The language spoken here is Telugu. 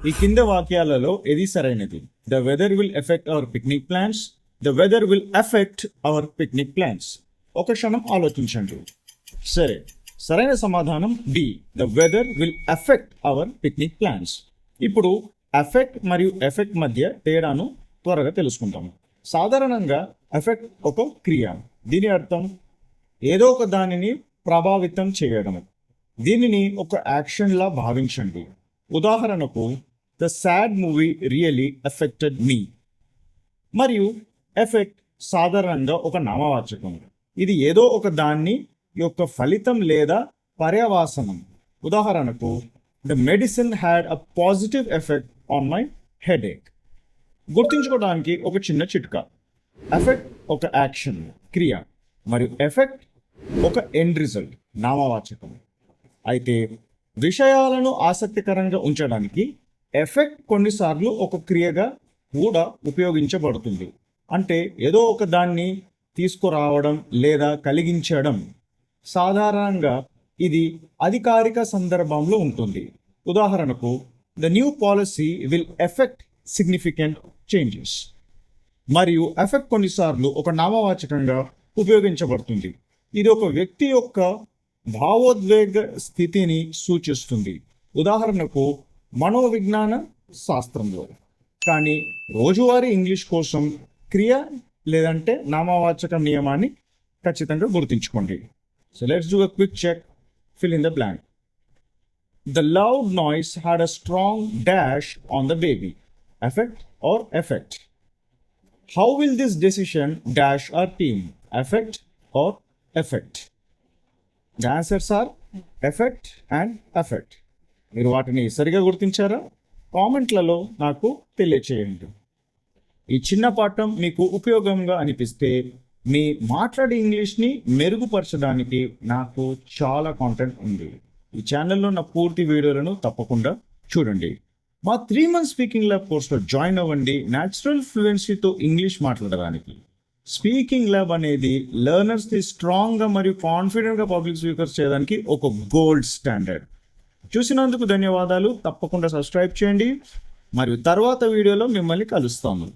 ఈ కింద వాక్యాలలో ఏది సరైనది? The weather will effect our picnic plans. The weather will effect our picnic plans. ఒక క్షణం ఆలోచించండి. సరే, సరైన సమాధానం D. The weather will effect our picnic plans. ఇప్పుడు ఎఫెక్ట్ మరియు ఎఫెక్ట్ మధ్య తేడాను త్వరగా తెలుసుకుంటాము. సాధారణంగా ఎఫెక్ట్ ఒక క్రియ. దీని అర్థం ఏదో ఒక దానిని ప్రభావితం చేయడం. దీనిని ఒక యాక్షన్ లా భావించండి. ఉదాహరణకు, the sad movie really affected me. మరియు ఎఫెక్ట్ సాధారణంగా ఒక నామవాచకం. ఇది ఏదో ఒక దాన్ని యొక్క ఫలితం లేదా పర్యవసానం. ఉదాహరణకు, the medicine had a positive effect on my headache. గుర్తుంచుకోవడానికి ఒక చిన్న చిట్కా. ఎఫెక్ట్ ఒక యాక్షన్ క్రియ మరియు ఎఫెక్ట్ ఒక ఎండ్ రిజల్ట్ నామవాచకం. అయితే విషయాలను ఆసక్తికరంగా ఉంచడానికి ఎఫెక్ట్ కొన్నిసార్లు ఒక క్రియగా కూడా ఉపయోగించబడుతుంది. అంటే ఏదో ఒక దాన్ని తీసుకురావడం లేదా కలిగించడం. సాధారణంగా ఇది అధికారిక సందర్భంలో ఉంటుంది. ఉదాహరణకు, the new policy will effect significant changes. మరియు ఎఫెక్ట్ కొన్నిసార్లు ఒక నామవాచకంగా ఉపయోగించబడుతుంది. ఇది ఒక వ్యక్తి యొక్క భావోద్వేగ స్థితిని సూచిస్తుంది. ఉదాహరణకు, మనోవిజ్ఞాన శాస్త్రంలో. కానీ రోజువారీ ఇంగ్లీష్ కోసం క్రియ లేదంటే నామవాచక నియమాన్ని ఖచ్చితంగా గుర్తుంచుకోండి. So let's do a quick check. Fill in the blank. The loud noise had a strong dash on the baby. Effect or effect? How will this decision dash our team? Effect or effect? The answers are effect and effect. మీరు వాటిని సరిగా గుర్తించారా? కామెంట్లలో నాకు తెలియచేయండి. ఈ చిన్న పాఠం మీకు ఉపయోగంగా అనిపిస్తే మీ మాట్లాడే ఇంగ్లీష్ని మెరుగుపరచడానికి నాకు చాలా కాంటెంట్ ఉంది. ఈ ఛానల్లో నా పూర్తి వీడియోలను తప్పకుండా చూడండి. మా 3 month స్పీకింగ్ ల్యాబ్ కోర్సులో జాయిన్ అవ్వండి. న్యాచురల్ ఫ్లూయెన్సీతో ఇంగ్లీష్ మాట్లాడడానికి. స్పీకింగ్ ల్యాబ్ అనేది లెర్నర్స్ని స్ట్రాంగ్గా మరియు కాన్ఫిడెంట్గా పబ్లిక్ స్పీకర్స్ చేయడానికి ఒక గోల్డ్ స్టాండర్డ్. చూసినందుకు ధన్యవాదాలు. తప్పకుండా సబ్స్క్రైబ్ చేయండి మరియు తర్వాత వీడియోలో మిమ్మల్ని కలుస్తాము.